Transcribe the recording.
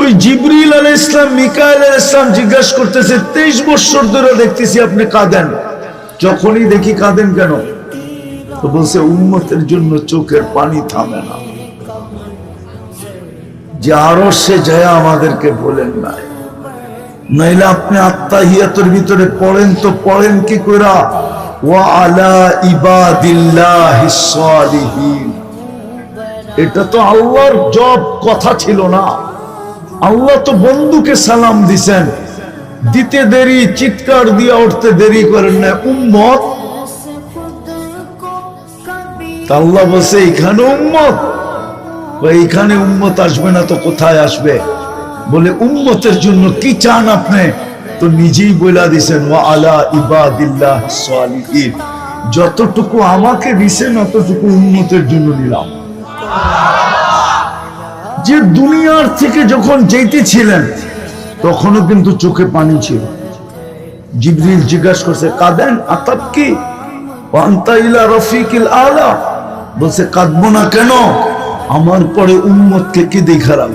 ওই জিবরিল আলাইহিস সালাম মিকাইল আলাইহিস সালাম জিজ্ঞাসা করতেছে 23 বছর ধরে দেখতেছি আপনি কাঁদেন, যখনই দেখি কাঁদেন কেন? তো বলছে উম্মতের জন্য চোখের পানি থামে না। যে আরশে যায় আমাদেরকে বলেন না, নাইলে আপনি আত্তাহিয়াতের ভিতরে পড়েন তো পড়েন কি কইরা ওয়া আলা ইবাদিল্লাহিস সালিহিন। এটা তো আল্লাহর জব কথা ছিল না। আল্লাহ তো বন্ধুকে সালাম দিছেন, দিতে দেরি, চিৎকার দিয়ে উঠতে দেরি করেন না উম্মত। আল্লাহ বলছে এখানে উম্মত, এইখানে উম্মত আসবে না তো কোথায় আসবে? বলে উম্মতের জন্য কি চান আপনি? তো নিজেই বলে দিছেন ওয়া আলা ইবাদিল্লাহিস সালিহিন। যতটুকু আমাকে দিছেন অতটুকু উম্মতের জন্য নিলাম। যে দুনিয়ার থেকে যখন যেতেছিলেন তখনও কিন্তু চোখে পানি ছিল। জিবরিল জিজ্ঞাসা করছে কাঁদেন, আতাব কি আনতা ইলা রফিকিল আলা? বলছে কাঁদবো না কেন, আমার পরে উম্মতকে কি দেখালাম।